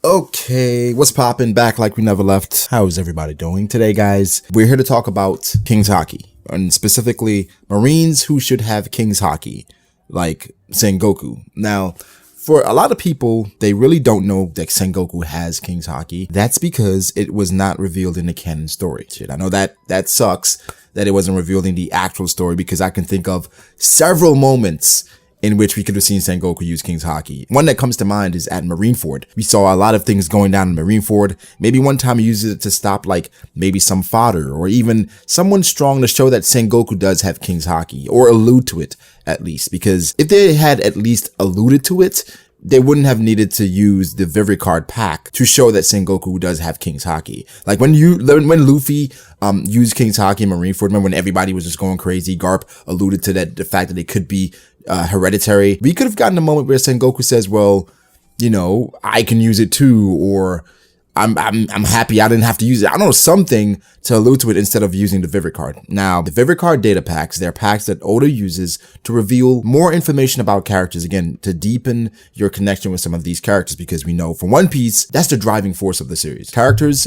Okay, what's poppin'? Back like we never left. How's everybody doing today, guys? We're here to talk about King's Haki, and specifically Marines who should have King's Haki, like Sengoku. Now, for a lot of people, they really don't know that Sengoku has King's Haki. That's because it was not revealed in the canon story. Shit, I know that sucks that it wasn't revealed in the actual story, because I can think of several moments in which we could have seen Sengoku use King's Haki. One that comes to mind is at Marineford. We saw a lot of things going down in Marineford. Maybe one time he uses it to stop like maybe some fodder, or even someone strong to show that Sengoku does have King's Haki, or allude to it at least. Because if they had at least alluded to it, they wouldn't have needed to use the Vivre Carrd pack to show that Sengoku does have King's Haki. Like when Luffy used King's Haki in Marineford, remember when everybody was just going crazy? Garp alluded to that, the fact that it could be hereditary. We could have gotten a moment where Sengoku says, well, you know, I can use it too, or I'm happy I didn't have to use it. I don't know, something to allude to it instead of using the Vivre Carrd. Now, the Vivre Carrd data packs, they're packs that Oda uses to reveal more information about characters, again, to deepen your connection with some of these characters, because we know from One Piece, that's the driving force of the series. Characters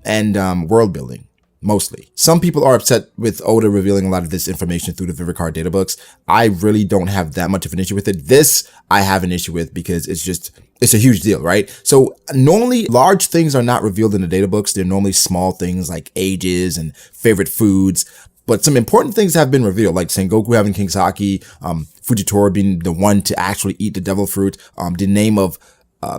and world building. Mostly. Some people are upset with Oda revealing a lot of this information through the Vivre Carrd data books. I really don't have that much of an issue with it. This I have an issue with, because it's a huge deal, right? So normally large things are not revealed in the data books. They're normally small things like ages and favorite foods. But some important things have been revealed, like Sengoku having King's Haki, Fujitora being the one to actually eat the devil fruit, the name of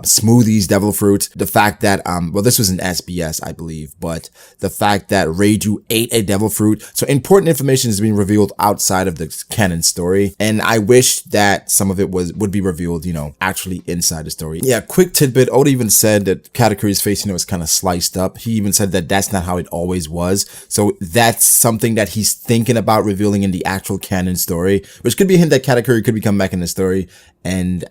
Smoothie's devil fruit, the fact that, well, this was an SBS, I believe, but the fact that Reiju ate a devil fruit. So important information is being revealed outside of the canon story. And I wish that some of it would be revealed, you know, actually inside the story. Yeah, quick tidbit. Oda even said that Katakuri's face, you know, was kind of sliced up. He even said that that's not how it always was. So that's something that he's thinking about revealing in the actual canon story, which could be a hint that Katakuri could become back in the story. And,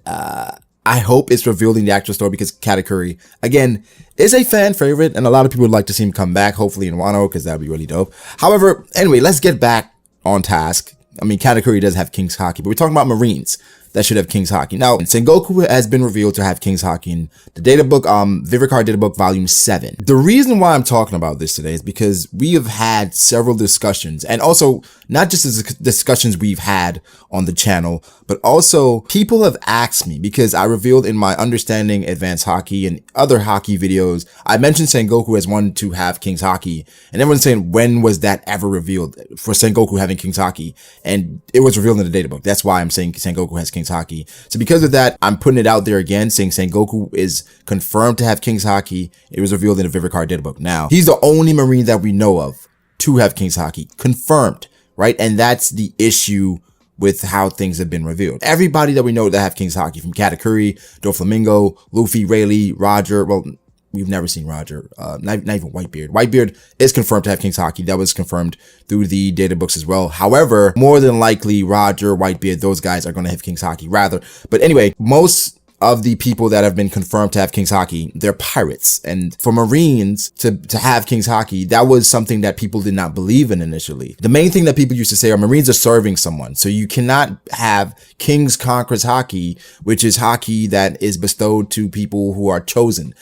I hope it's revealed in the actual story, because Katakuri, again, is a fan favorite, and a lot of people would like to see him come back, hopefully in Wano, because that'd be really dope. However, anyway, let's get back on task. I mean, Katakuri does have King's Haki, but we're talking about Marines that should have King's Haki. Now, Sengoku has been revealed to have King's Haki in the databook, Vivre Carrd Databook Volume 7. The reason why I'm talking about this today is because we have had several discussions, and also not just the discussions we've had on the channel, but also people have asked me, because I revealed in my Understanding Advanced Haki and other Haki videos, I mentioned Sengoku as one to have King's Haki, and everyone's saying, when was that ever revealed for Sengoku having King's Haki? And it was revealed in the databook. That's why I'm saying Sengoku has King's Haki. So because of that, I'm putting it out there again, saying Sengoku is confirmed to have King's Haki. It was revealed in the Vivre Carrd Databook. Now, he's the only Marine that we know of to have King's Haki. Confirmed, right? And that's the issue with how things have been revealed. Everybody that we know that have King's Haki, from Katakuri, Doflamingo, Luffy, Rayleigh, Roger, well, we've never seen Roger, not even Whitebeard. Whitebeard is confirmed to have King's Haki. That was confirmed through the data books as well. However, more than likely, Roger, Whitebeard, those guys are going to have King's Haki rather. But anyway, most of the people that have been confirmed to have King's Haki, they're pirates. And for Marines to have King's Haki, that was something that people did not believe in initially. The main thing that people used to say are Marines are serving someone. So you cannot have King's Conqueror's Haki, which is Haki that is bestowed to people who are chosen,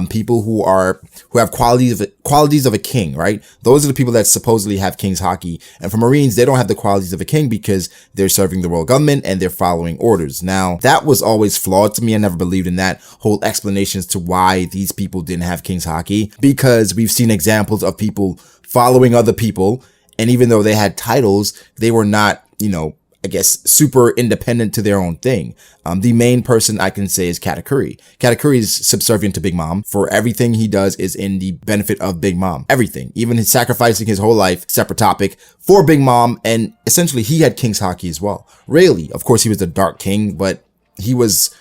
people who have qualities of a king, right? Those are the people that supposedly have King's Haki. And for Marines, they don't have the qualities of a king because they're serving the royal government and they're following orders. Now, that was always flawed to me. I never believed in that whole explanation as to why these people didn't have King's Haki, because we've seen examples of people following other people, and even though they had titles, they were not, you know, I guess, super independent to their own thing. The main person I can say is Katakuri. Katakuri is subservient to Big Mom. For everything he does is in the benefit of Big Mom. Everything. Even his sacrificing his whole life, separate topic, for Big Mom, and essentially he had King's Haki as well. Rayleigh, of course, he was the Dark King, but he was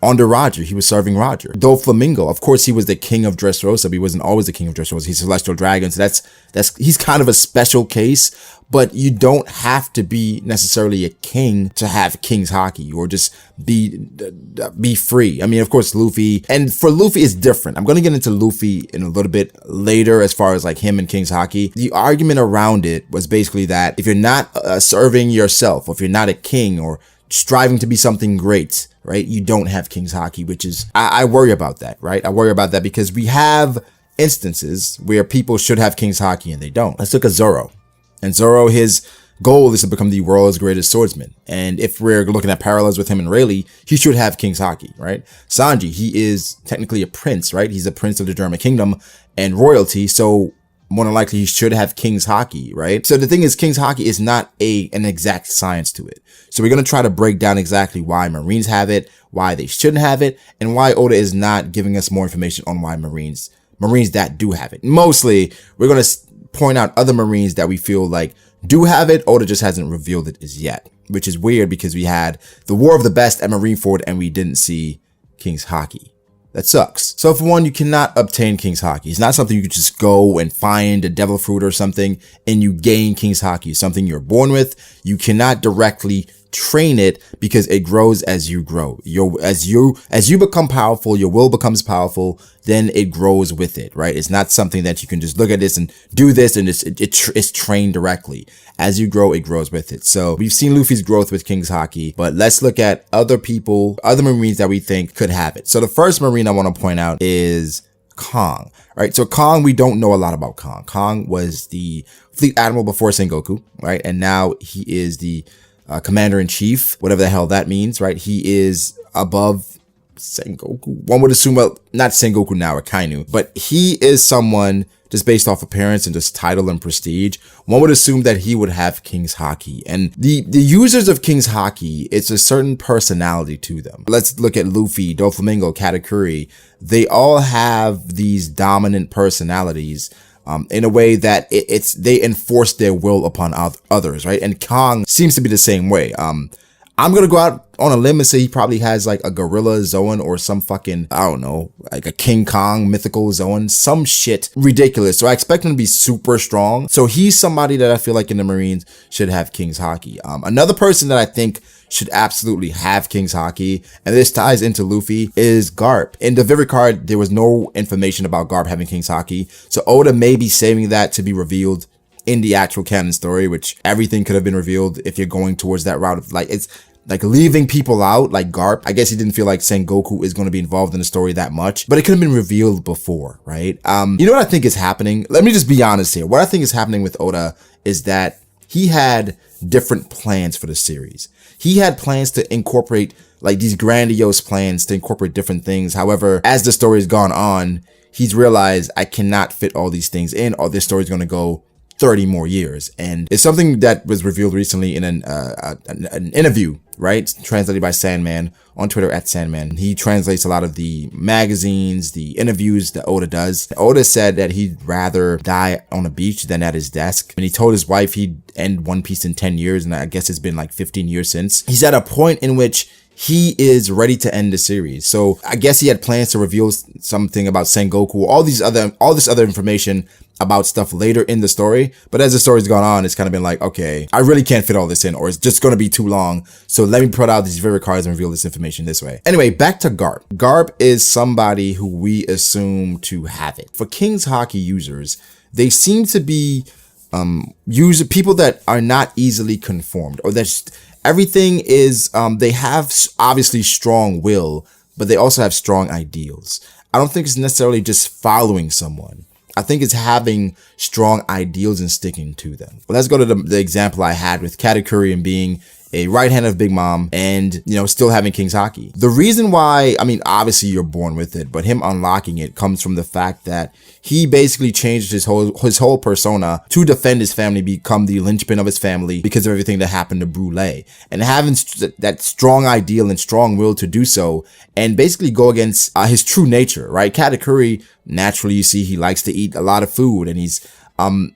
under Roger. He was serving Roger. Doflamingo, of course, he was the king of Dressrosa, but he wasn't always the king of Dressrosa. He's Celestial Dragon, so he's kind of a special case. But you don't have to be necessarily a king to have King's Haki or just be free. I mean, of course, Luffy, and for Luffy it's different. I'm going to get into Luffy in a little bit later as far as like him and King's Haki. The argument around it was basically that if you're not serving yourself, or if you're not a king or striving to be something great, right, you don't have King's Haki, which is, I worry about that, right? I worry about that because we have instances where people should have King's Haki and they don't. Let's look at Zoro. And Zoro, his goal is to become the world's greatest swordsman. And if we're looking at parallels with him and Rayleigh, he should have King's Haki, right? Sanji, he is technically a prince, right? He's a prince of the German kingdom and royalty. So more than likely he should have King's Haki, right? So the thing is, King's Haki is not an exact science to it. So we're going to try to break down exactly why Marines have it, why they shouldn't have it, and why Oda is not giving us more information on why Marines that do have it. Mostly, we're going to point out other Marines that we feel like do have it. Oda just hasn't revealed it as yet, which is weird because we had the War of the Best at Marineford and we didn't see King's Haki. That sucks. So for one, you cannot obtain King's Haki. It's not something you could just go and find a devil fruit or something and you gain King's Haki. It's something you're born with. You cannot directly train it because it grows as you grow. As you become powerful, your will becomes powerful, then it grows with it, right? It's not something that you can just look at this and do this and it's trained directly. As you grow, it grows with it. So we've seen Luffy's growth with King's Haki, but let's look at other Marines that we think could have it. So the first Marine I want to point out is Kong, right? So Kong, we don't know a lot about Kong. Kong was the fleet admiral before Sengoku, right? And now he is the commander-in-chief, whatever the hell that means, right? He is above Sengoku. One would assume, well, not Sengoku now, or Kainu, but he is someone just based off appearance and just title and prestige. One would assume that he would have King's Haki. And the users of King's Haki, it's a certain personality to them. Let's look at Luffy, Doflamingo, Katakuri. They all have these dominant personalities in a way that they enforce their will upon others, right? And Kong seems to be the same way. I'm gonna go out on a limb and say he probably has like a gorilla Zoan or some fucking, I don't know, like a King Kong mythical Zoan, some shit ridiculous. So I expect him to be super strong. So he's somebody that I feel like in the Marines should have King's Haki. Another person that I think should absolutely have King's Haki, and this ties into Luffy, is Garp. In the Vivre Carrd, there was no information about Garp having King's Haki. So Oda may be saving that to be revealed in the actual canon story, which everything could have been revealed if you're going towards that route of like, it's like leaving people out, like Garp. I guess he didn't feel like Sengoku is going to be involved in the story that much, but it could have been revealed before, right? You know what I think is happening? Let me just be honest here. What I think is happening with Oda is that he had different plans for the series. He had plans to incorporate like these grandiose plans to incorporate different things. However, as the story has gone on, he's realized I cannot fit all these things in, or this story is going to go 30 more years. And it's something that was revealed recently in an interview, right? Translated by Sandman on Twitter at Sandman. He translates a lot of the magazines, the interviews that Oda does. Oda said that he'd rather die on a beach than at his desk. And he told his wife he'd end One Piece in 10 years. And I guess it's been like 15 years since. He's at a point in which he is ready to end the series. So I guess he had plans to reveal something about Sengoku, all this other information about stuff later in the story. But as the story's gone on, it's kind of been like, okay, I really can't fit all this in, or it's just going to be too long. So let me put out these Vivre Cards and reveal this information this way. Anyway, back to Garp. Garp is somebody who we assume to have it. For King's Haki users, they seem to be people that are not easily conformed, or that's everything is, they have obviously strong will, but they also have strong ideals. I don't think it's necessarily just following someone. I think it's having strong ideals and sticking to them. Well, let's go to the example I had with Katakuri and being a right hand of Big Mom and, you know, still having King's Haki. The reason why, I mean, obviously you're born with it, but him unlocking it comes from the fact that he basically changed his whole persona to defend his family, become the linchpin of his family because of everything that happened to Brûlé. And having that strong ideal and strong will to do so and basically go against his true nature, right? Katakuri, naturally, you see, he likes to eat a lot of food, and he's,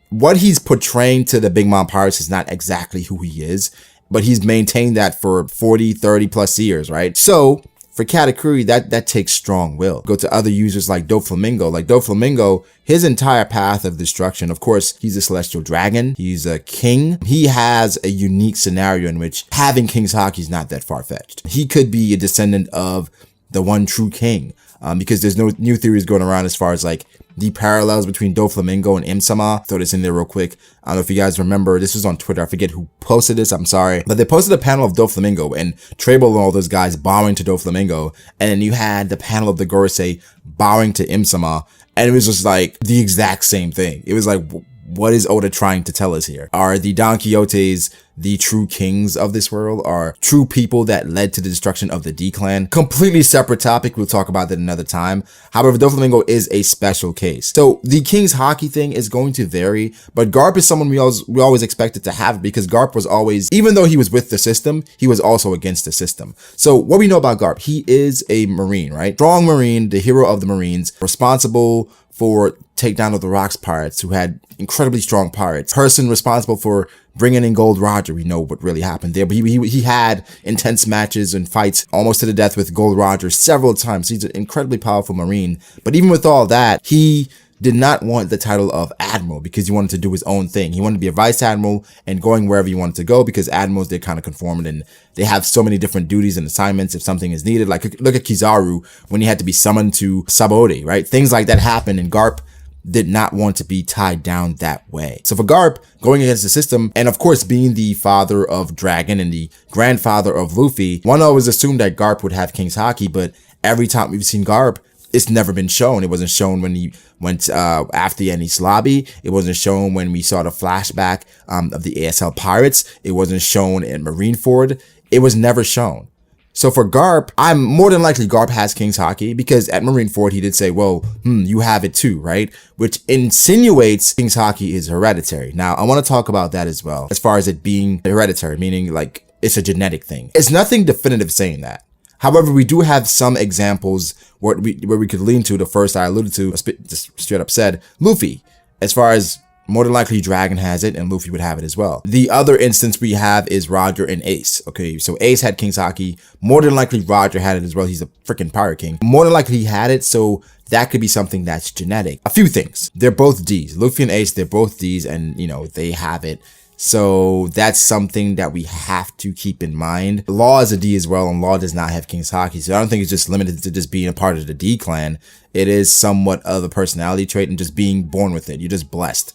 what he's portraying to the Big Mom Pirates is not exactly who he is, but he's maintained that for 40, 30 plus years, right? So for Katakuri, that takes strong will. Go to other users like Doflamingo. Like Doflamingo, his entire path of destruction, of course, he's a celestial dragon. He's a king. He has a unique scenario in which having King's Haki is not that far-fetched. He could be a descendant of the one true king, because there's no new theories going around as far as like the parallels between Doflamingo and Im-sama. Throw this in there real quick. I don't know if you guys remember, this was on Twitter. I forget who posted this, I'm sorry. But they posted a panel of Doflamingo and Trable and all those guys bowing to Doflamingo. And then you had the panel of the Gorosei bowing to Im-sama. And it was just like the exact same thing. It was like, what is Oda trying to tell us here? Are the Don Quixotes the true kings of this world? Are true people that led to the destruction of the D-Clan? Completely separate topic. We'll talk about that another time. However, Doflamingo is a special case. So the King's Haki thing is going to vary, but Garp is someone we always expected to have, because Garp was always, even though he was with the system, he was also against the system. So what we know about Garp, he is a Marine, right? Strong Marine, the hero of the Marines, responsible for takedown of the Rocks pirates, who had incredibly strong pirates. Person responsible for bringing in Gold Roger. We know what really happened there, but he had intense matches and fights almost to the death with Gold Roger several times. He's an incredibly powerful Marine. But even with all that, he did not want the title of Admiral, because he wanted to do his own thing. He wanted to be a Vice Admiral and going wherever he wanted to go, because Admirals, they're kind of conformed and they have so many different duties and assignments if something is needed. Like look at Kizaru when he had to be summoned to Sabaody, right? Things like that happen, and Garp did not want to be tied down that way. So for Garp, going against the system, and of course being the father of Dragon and the grandfather of Luffy, one always assumed that Garp would have King's Haki, but every time we've seen Garp, it's never been shown. It wasn't shown when he went after the Enies Lobby. It wasn't shown when we saw the flashback of the ASL Pirates. It wasn't shown in Marineford. It was never shown. So for Garp, I'm more than likely Garp has King's Haki, because at Marineford he did say, well, you have it too, right? Which insinuates King's Haki is hereditary. Now, I want to talk about that as well, as far as it being hereditary, meaning like it's a genetic thing. It's nothing definitive saying that. However, we do have some examples where we could lean to. The first I alluded to, just straight up said, Luffy, as far as more than likely Dragon has it and Luffy would have it as well. The other instance we have is Roger and Ace. Okay, so Ace had King's Haki. More than likely Roger had it as well. He's a freaking pirate king. More than likely he had it, so that could be something that's genetic. A few things. They're both Ds. Luffy and Ace, they're both Ds, and you know, they have it. So that's something that we have to keep in mind. Law is a D as well, and Law does not have King's Haki. So I don't think it's just limited to just being a part of the D clan. It is somewhat of a personality trait and just being born with it. You're just blessed.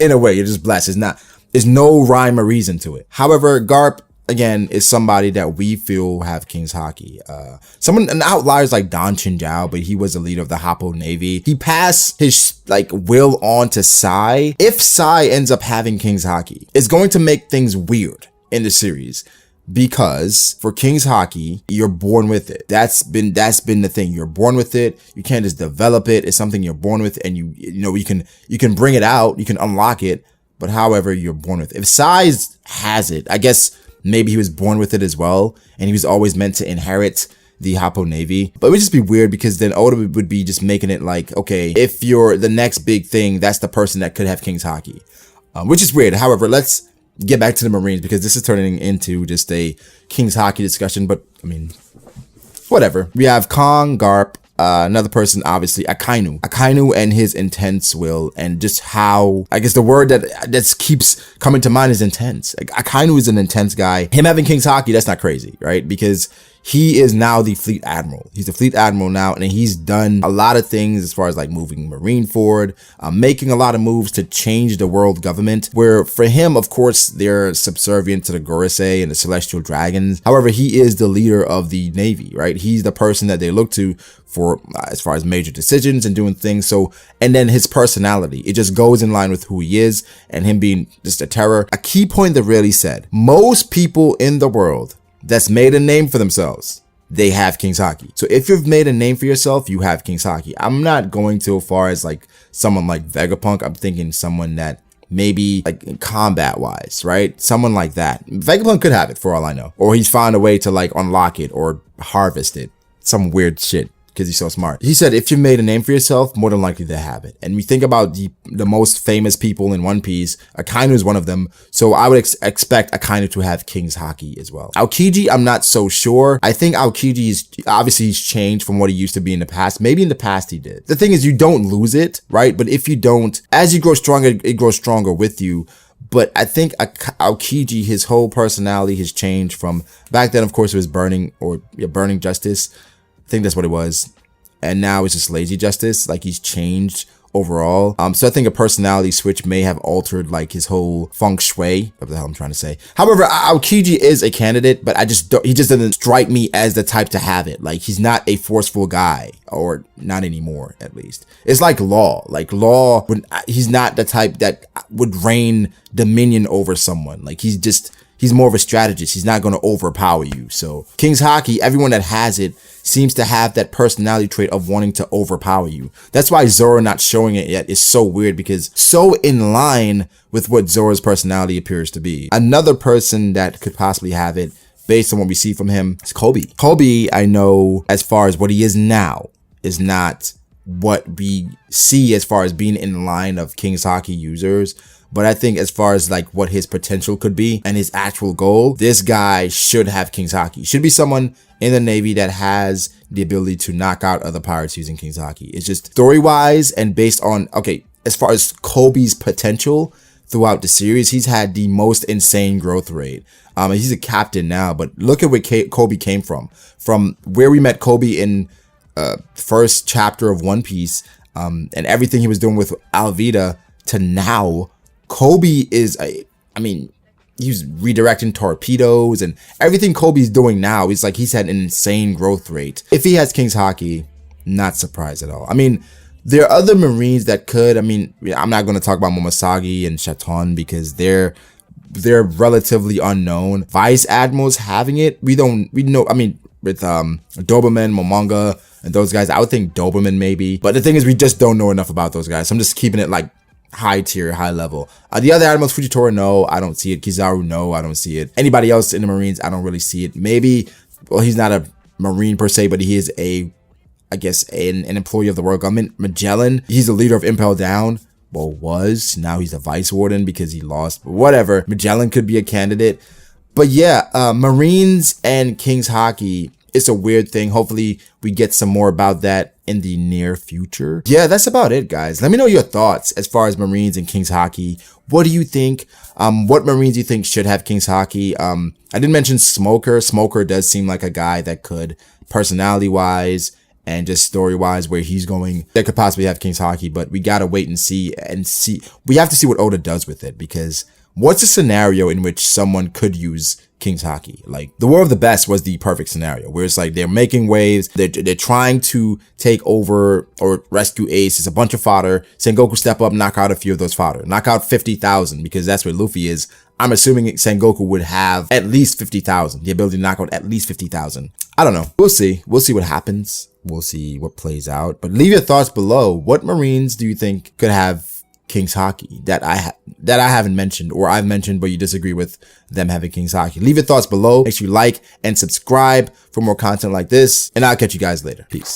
In a way, you're just blessed. There's no rhyme or reason to it. However, Garp, again, is somebody that we feel have King's Haki. An outlier is like Don Chinjiao, but he was the leader of the Happo Navy. He passed his will on to Sai. If Sai ends up having King's Haki, it's going to make things weird in the series. Because for King's Haki, you're born with it. That's been the thing. You're born with it. You can't just develop it. It's something you're born with, and you can bring it out. You can unlock it. But however, you're born with it. If Sai has it, I guess maybe he was born with it as well, and he was always meant to inherit the Happo Navy. But it would just be weird, because then Oda would be just making it like, okay, if you're the next big thing, that's the person that could have King's Haki, which is weird. However, let's get back to the Marines, because this is turning into just a King's Haki discussion, but I mean, whatever. We have Kong, Garp, another person, obviously, Akainu. Akainu and his intense will, and just how, I guess the word that keeps coming to mind is intense. Like, Akainu is an intense guy. Him having King's Haki, that's not crazy, right? Because he is now the Fleet Admiral. He's the Fleet Admiral now, and he's done a lot of things as far as like moving Marineford, making a lot of moves to change the world government, where for him, of course, they're subservient to the Gorosei and the Celestial Dragons. However, he is the leader of the Navy, right? He's the person that they look to for as far as major decisions and doing things. So, and then his personality, it just goes in line with who he is, and him being just a terror. A key point that really said, most people in the world that's made a name for themselves, they have King's Haki. So if you've made a name for yourself, you have King's Haki. I'm not going too far as like someone like Vegapunk. I'm thinking someone that maybe like combat wise, right? Someone like that. Vegapunk could have it for all I know. Or he's found a way to like unlock it or harvest it. Some weird shit. because he's so smart. He said, if you made a name for yourself, more than likely they have it. And we think about the most famous people in One Piece. Akainu is one of them. So I would expect Akainu to have King's Haki as well. Aokiji, I'm not so sure. I think Aokiji is, obviously he's changed from what he used to be in the past. Maybe in the past he did. The thing is, you don't lose it, right? But if you don't, as you grow stronger, it grows stronger with you. But I think Aokiji, his whole personality has changed from back then. Of course, it was burning justice. I think that's what it was. And now it's just lazy justice. Like, he's changed overall. So I think a personality switch may have altered like his whole feng shui. What the hell I'm trying to say. However, Aokiji is a candidate, but he just doesn't strike me as the type to have it. Like, he's not a forceful guy, or not anymore, at least. It's like Law. Like, Law, he's not the type that would reign dominion over someone. Like, he's more of a strategist. He's not going to overpower you. So King's Haki, everyone that has it seems to have that personality trait of wanting to overpower you. That's why Zoro not showing it yet is so weird, because so in line with what Zoro's personality appears to be. Another person that could possibly have it, based on what we see from him, is Kobe. Kobe, I know, as far as what he is now, is not what we see as far as being in line of King's Haki users. But I think as far as like what his potential could be and his actual goal, this guy should have King's Haki. Should be someone in the Navy that has the ability to knock out other pirates using King's Haki. It's just story-wise and based on, okay, as far as Kobe's potential throughout the series, he's had the most insane growth rate. He's a captain now, but look at where Kobe came from. From where we met Kobe in first chapter of One Piece, and everything he was doing with Alvida, to now, Kobe is he's redirecting torpedoes and everything Kobe's doing now. He's had an insane growth rate. If he has King's Haki, not surprised at all. I mean, there are other Marines that could. I mean, I'm not going to talk about Momoshiki and Chaton because they're relatively unknown. Vice Admirals having it, we know. I mean, with Doberman, Momonga, and those guys, I would think Doberman maybe. But the thing is, we just don't know enough about those guys. So I'm just keeping it like high tier, high level. The other admirals, Fujitora, no, I don't see it. Kizaru, no, I don't see it. Anybody else in the Marines, I don't really see it. Maybe, well, he's not a Marine per se, but he is an employee of the World Government. Magellan, he's the leader of Impel Down. Well, now he's the Vice Warden because he lost, but whatever. Magellan could be a candidate. But yeah, Marines and King's Haki, it's a weird thing. Hopefully we get some more about that in the near future. Yeah, that's about it, guys. Let me know your thoughts as far as Marines and King's Haki. What do you think? What Marines do you think should have King's Haki? I didn't mention Smoker. Smoker does seem like a guy that could, personality-wise and just story-wise, where he's going, that could possibly have King's Haki, but we gotta wait and see. We have to see what Oda does with it, because what's a scenario in which someone could use King's Haki? Like, the War of the Best was the perfect scenario, where it's like they're making waves, they're trying to take over or rescue Ace. It's a bunch of fodder. Sengoku step up, knock out a few of those fodder, knock out 50,000, because that's where Luffy is. I'm assuming Sengoku would have at least 50,000, the ability to knock out at least 50,000. I don't know. We'll see. We'll see what happens. We'll see what plays out. But leave your thoughts below. What Marines do you think could have King's Haki that I haven't mentioned, or I've mentioned but you disagree with them having King's Haki? Leave your thoughts below. Make sure you like and subscribe for more content like this, and I'll catch you guys later. Peace.